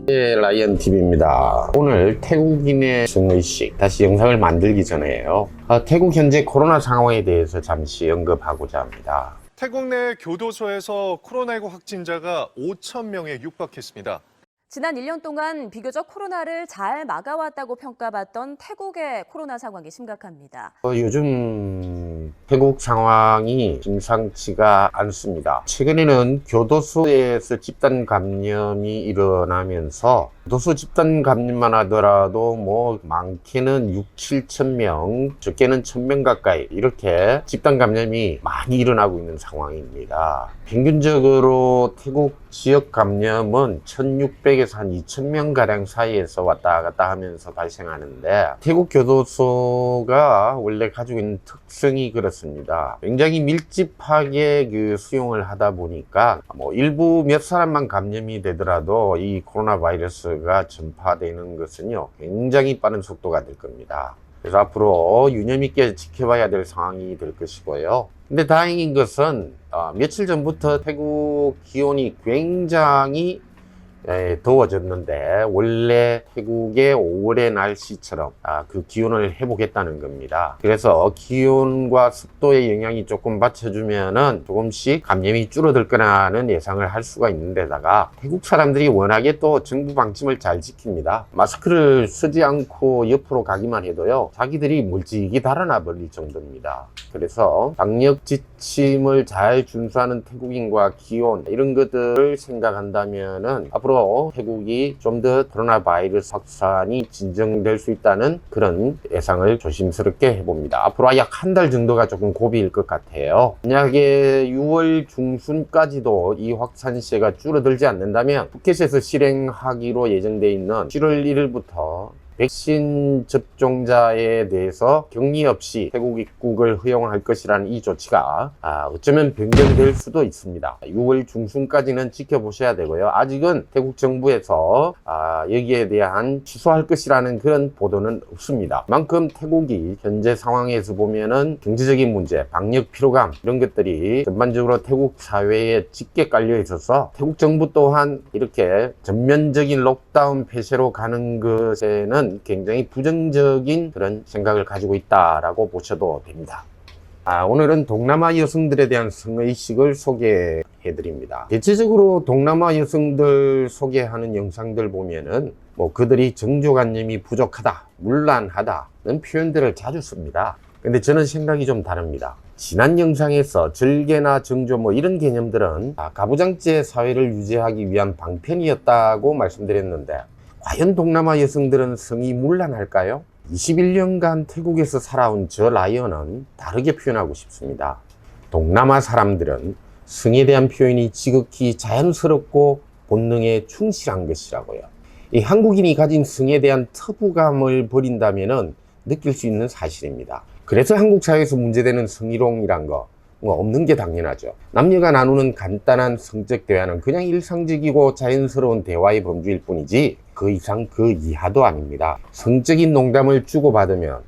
네, 라이언 TV입니다. 오늘 태국인의 성의식 다시 영상을 만들기 전에요. 태국 현재 코로나 상황에 대해서 잠시 언급하고자 합니다. 태국 내 교도소에서 코로나19 확진자가 5천 명에 육박했습니다. 지난 1년 동안 비교적 코로나를 잘 막아왔다고 평가받던 태국의 코로나 상황이 심각합니다. 요즘 태국 상황이 심상치가 않습니다. 최근에는 교도소에서 집단 감염이 일어나면서 교도소 집단 감염만 하더라도 뭐 많게는 6, 7천 명, 적게는 1,000명 가까이 이렇게 집단 감염이 많이 일어나고 있는 상황입니다. 평균적으로 태국 지역 감염은 1,600에서 한 2,000명 가량 사이에서 왔다 갔다 하면서 발생하는데, 태국 교도소가 원래 가지고 있는 특성이 그렇습니다. 굉장히 밀집하게 수용을 하다 보니까 일부 몇 사람만 감염이 되더라도 이 코로나 바이러스가 전파되는 것은요 굉장히 빠른 속도가 될 겁니다. 그래서 앞으로 유념 있게 지켜봐야 될 상황이 될 것이고요. 근데 다행인 것은 며칠 전부터 태국 기온이 굉장히 더워졌는데, 원래 태국의 5월의 날씨처럼 그 기온을 회복했다는 겁니다. 그래서 기온과 습도의 영향이 조금 받쳐주면은 조금씩 감염이 줄어들 거라는 예상을 할 수가 있는데다가, 태국 사람들이 워낙에 또 정부 방침을 잘 지킵니다. 마스크를 쓰지 않고 옆으로 가기만 해도요 자기들이 멀찍이 달아나 버릴 정도입니다. 그래서 방역 지침을 잘 준수하는 태국인과 기온 이런 것들을 생각한다면은 앞으로 태국이 좀 더 코로나 바이러스 확산이 진정될 수 있다는 그런 예상을 조심스럽게 해봅니다. 앞으로 약 한 달 정도가 조금 고비일 것 같아요. 만약에 6월 중순까지도 이 확산세가 줄어들지 않는다면 푸켓에서 실행하기로 예정되어 있는 7월 1일부터 백신 접종자에 대해서 격리 없이 태국 입국을 허용할 것이라는 이 조치가 어쩌면 변경될 수도 있습니다. 6월 중순까지는 지켜보셔야 되고요. 아직은 태국 정부에서 여기에 대한 취소할 것이라는 그런 보도는 없습니다. 그만큼 태국이 현재 상황에서 보면은 경제적인 문제, 방역 피로감 이런 것들이 전반적으로 태국 사회에 짙게 깔려 있어서 태국 정부 또한 이렇게 전면적인 록다운 폐쇄로 가는 것에는 굉장히 부정적인 그런 생각을 가지고 있다라고 보셔도 됩니다. 오늘은 동남아 여성들에 대한 성의식을 소개해 드립니다. 대체적으로 동남아 여성들 소개하는 영상들 보면은 그들이 정조관념이 부족하다, 문란하다는 표현들을 자주 씁니다. 근데 저는 생각이 좀 다릅니다. 지난 영상에서 절개나 정조 이런 개념들은 가부장제 사회를 유지하기 위한 방편이었다고 말씀드렸는데, 과연 동남아 여성들은 성이 문란할까요? 21년간 태국에서 살아온 저 라이언은 다르게 표현하고 싶습니다. 동남아 사람들은 성에 대한 표현이 지극히 자연스럽고 본능에 충실한 것이라고요. 이 한국인이 가진 성에 대한 터부감을 버린다면 느낄 수 있는 사실입니다. 그래서 한국 사회에서 문제되는 성희롱이란 거 없는 게 당연하죠. 남녀가 나누는 간단한 성적 대화는 그냥 일상적이고 자연스러운 대화의 범주일 뿐이지 그 이상 그 이하도 아닙니다. 성적인 농담을 주고받으면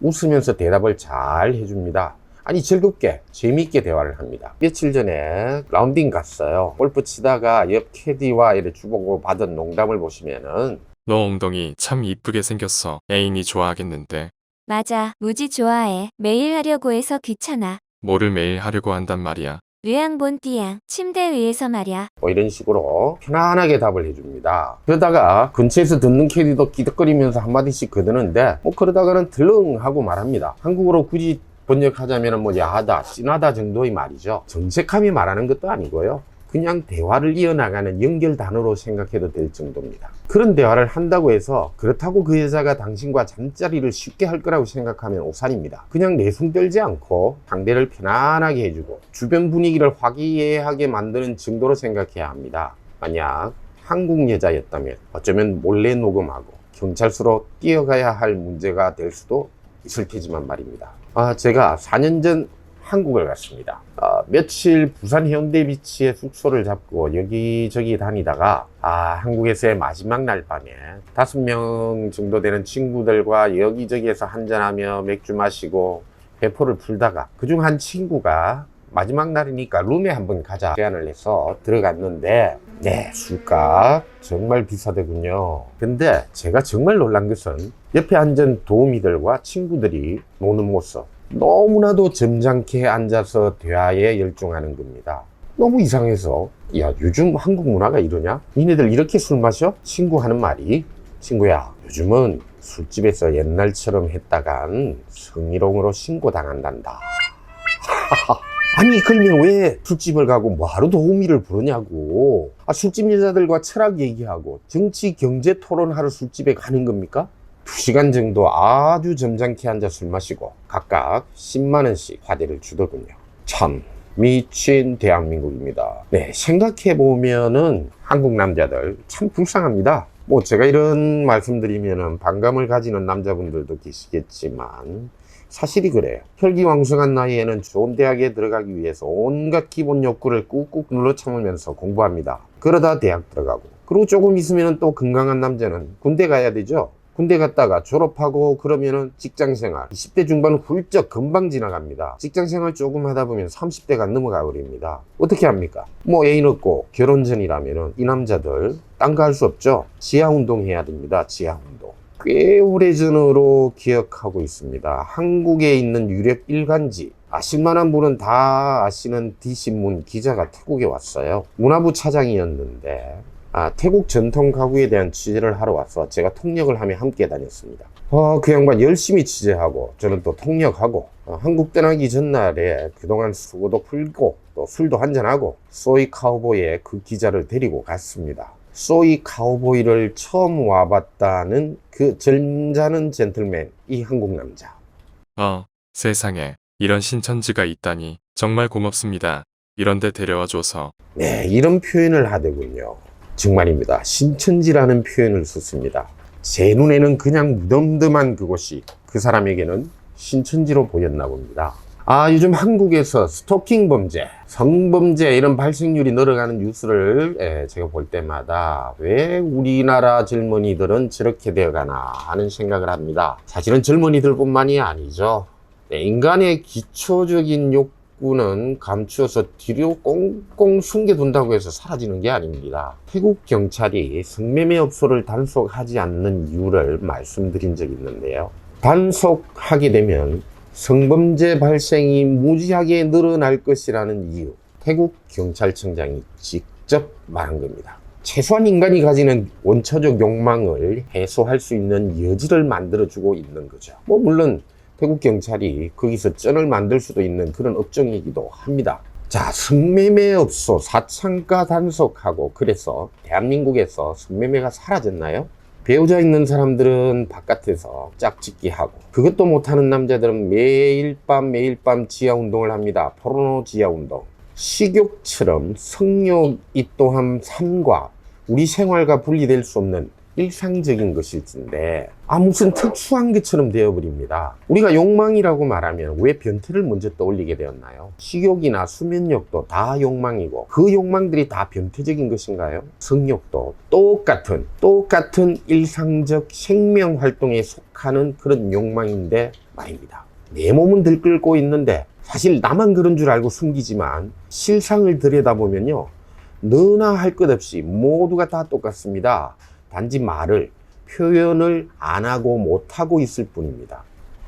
웃으면서 대답을 잘 해줍니다. 아니, 즐겁게 재미있게 대화를 합니다. 며칠 전에 라운딩 갔어요. 골프 치다가 옆 캐디와 이렇게 주고받은 받은 농담을 보시면은, 너 엉덩이 참 이쁘게 생겼어. 애인이 좋아하겠는데. 맞아, 무지 좋아해. 매일 하려고 해서 귀찮아. 뭐를 매일 하려고 한단 말이야. 르앙본띠양, 침대 위에서 말야. 이런 식으로 편안하게 답을 해줍니다. 그러다가 근처에서 듣는 캐디도 끼덕거리면서 한마디씩 거드는데 그러다가는 덜렁하고 말합니다. 한국어로 굳이 번역하자면 야하다, 찐하다 정도의 말이죠. 정색함이 말하는 것도 아니고요, 그냥 대화를 이어나가는 연결 단어로 생각해도 될 정도입니다. 그런 대화를 한다고 해서 그렇다고 그 여자가 당신과 잠자리를 쉽게 할 거라고 생각하면 오산입니다. 그냥 내숭 떨지 않고 상대를 편안하게 해주고 주변 분위기를 화기애애하게 만드는 정도로 생각해야 합니다. 만약 한국 여자였다면 어쩌면 몰래 녹음하고 경찰서로 뛰어가야 할 문제가 될 수도 있을 테지만 말입니다. 제가 4년 전 한국을 갔습니다. 며칠 부산 해운대 비치에 숙소를 잡고 여기저기 다니다가 한국에서의 마지막 날 밤에 5명 정도 되는 친구들과 여기저기에서 한잔하며 맥주 마시고 회포를 풀다가 그중 한 친구가 마지막 날이니까 룸에 한번 가자 제안을 해서 들어갔는데, 네, 술값 정말 비싸대군요. 근데 제가 정말 놀란 것은 옆에 앉은 도우미들과 친구들이 노는 모습. 너무나도 점잖게 앉아서 대화에 열중하는 겁니다. 너무 이상해서, 야, 요즘 한국 문화가 이러냐? 니네들 이렇게 술 마셔? 친구 하는 말이, 친구야, 요즘은 술집에서 옛날처럼 했다간 성희롱으로 신고당한단다. 아니, 그러면 왜 술집을 가고 뭐하러 도우미를 부르냐고. 술집 여자들과 철학 얘기하고 정치 경제 토론하러 술집에 가는 겁니까? 2시간 정도 아주 점잖게 앉아 술 마시고 각각 10만 원씩 화대를 주더군요. 참 미친 대한민국입니다. 네, 생각해보면은 한국 남자들 참 불쌍합니다. 뭐 제가 이런 말씀드리면은 반감을 가지는 남자분들도 계시겠지만 사실이 그래요. 혈기왕성한 나이에는 좋은 대학에 들어가기 위해서 온갖 기본 욕구를 꾹꾹 눌러 참으면서 공부합니다. 그러다 대학 들어가고, 그리고 조금 있으면 또 건강한 남자는 군대 가야 되죠. 군대 갔다가 졸업하고 그러면은 직장생활 20대 중반 훌쩍 금방 지나갑니다. 직장생활 조금 하다 보면 30대가 넘어가 버립니다. 어떻게 합니까? 뭐 애인 없고 결혼 전이라면은 이 남자들 딴 거 할 수 없죠. 지하운동 해야 됩니다. 지하운동. 꽤 오래전으로 기억하고 있습니다. 한국에 있는 유력 일간지, 아실만한 분은 다 아시는 D신문 기자가 태국에 왔어요. 문화부 차장이었는데 태국 전통 가구에 대한 취재를 하러 와서 제가 통역을 하며 함께 다녔습니다. 그 양반 열심히 취재하고 저는 또 통역하고 한국 떠나기 전날에 그동안 수고도 풀고 또 술도 한잔하고 소이 카우보이의 그 기자를 데리고 갔습니다. 소이 카우보이를 처음 와봤다는 그 점잖은 젠틀맨, 이 한국 남자. 세상에 이런 신천지가 있다니 정말 고맙습니다. 이런데 데려와줘서. 네, 이런 표현을 하더군요. 정말입니다. 신천지라는 표현을 썼습니다. 제 눈에는 그냥 무덤덤한 그곳이 그 사람에게는 신천지로 보였나 봅니다. 요즘 한국에서 스토킹 범죄, 성범죄 이런 발생률이 늘어가는 뉴스를 제가 볼 때마다 왜 우리나라 젊은이들은 저렇게 되어가나 하는 생각을 합니다. 사실은 젊은이들뿐만이 아니죠. 인간의 기초적인 욕구는 감추어서 뒤로 꽁꽁 숨겨둔다고 해서 사라지는 게 아닙니다. 태국 경찰이 성매매 업소를 단속하지 않는 이유를 말씀드린 적이 있는데요. 단속하게 되면 성범죄 발생이 무지하게 늘어날 것이라는 이유, 태국 경찰청장이 직접 말한 겁니다. 최소한 인간이 가지는 원초적 욕망을 해소할 수 있는 여지를 만들어주고 있는 거죠. 물론 태국 경찰이 거기서 쩐을 만들 수도 있는 그런 업종이기도 합니다. 자, 성매매 업소 4창가 단속하고 그래서 대한민국에서 성매매가 사라졌나요? 배우자 있는 사람들은 바깥에서 짝짓기 하고, 그것도 못하는 남자들은 매일 밤 지하운동을 합니다. 포르노 지하운동. 식욕처럼 성욕이 또한 삶과 우리 생활과 분리될 수 없는 일상적인 것일진데 무슨 특수한 것처럼 되어버립니다. 우리가 욕망이라고 말하면 왜 변태를 먼저 떠올리게 되었나요? 식욕이나 수면욕도 다 욕망이고 그 욕망들이 다 변태적인 것인가요? 성욕도 똑같은 일상적 생명활동에 속하는 그런 욕망인데 말입니다. 내 몸은 들끓고 있는데 사실 나만 그런 줄 알고 숨기지만 실상을 들여다보면요, 너나 할 것 없이 모두가 다 똑같습니다. 단지 표현을 안 하고 못 하고 있을 뿐입니다.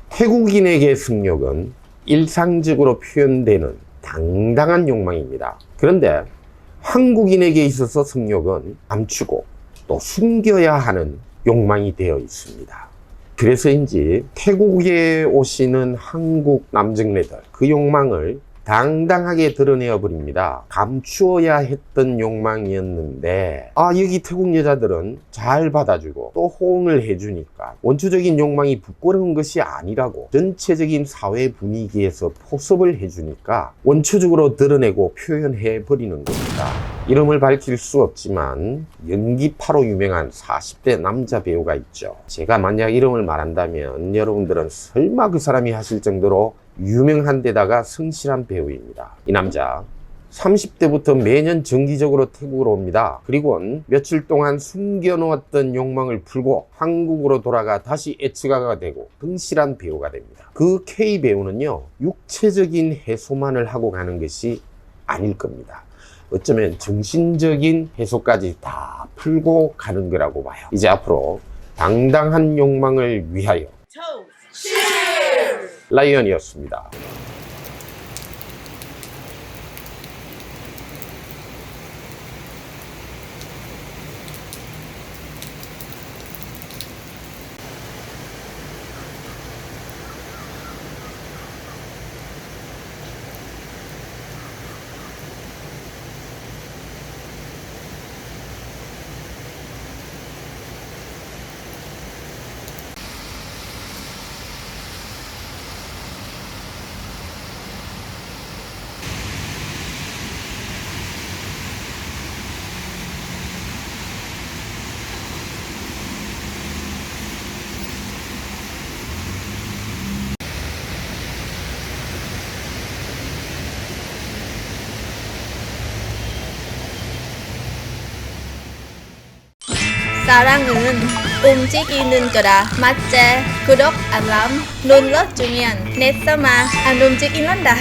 태국인에게 성욕은 일상적으로 표현되는 당당한 욕망입니다. 그런데 한국인에게 있어서 성욕은 감추고 또 숨겨야 하는 욕망이 되어 있습니다. 그래서인지 태국에 오시는 한국 남정네들, 그 욕망을 당당하게 드러내어 버립니다. 감추어야 했던 욕망이었는데 여기 태국 여자들은 잘 받아주고 또 호응을 해주니까 원초적인 욕망이 부끄러운 것이 아니라고 전체적인 사회 분위기에서 포섭을 해주니까 원초적으로 드러내고 표현해 버리는 겁니다. 이름을 밝힐 수 없지만 연기파로 유명한 40대 남자 배우가 있죠. 제가 만약 이름을 말한다면 여러분들은 설마 그 사람이 하실 정도로 유명한 데다가 성실한 배우입니다. 이 남자 30대부터 매년 정기적으로 태국으로 옵니다. 그리고 며칠 동안 숨겨놓았던 욕망을 풀고 한국으로 돌아가 다시 애츠가가 되고 성실한 배우가 됩니다. 그 K 배우는요, 육체적인 해소만을 하고 가는 것이 아닐 겁니다. 어쩌면 정신적인 해소까지 다 풀고 가는 거라고 봐요. 이제 앞으로 당당한 욕망을 위하여 라이언이었습니다. 사랑은 움직이는 거라 맞지? 구독, 알람 눌러주면 내 삶아 안 움직이는다.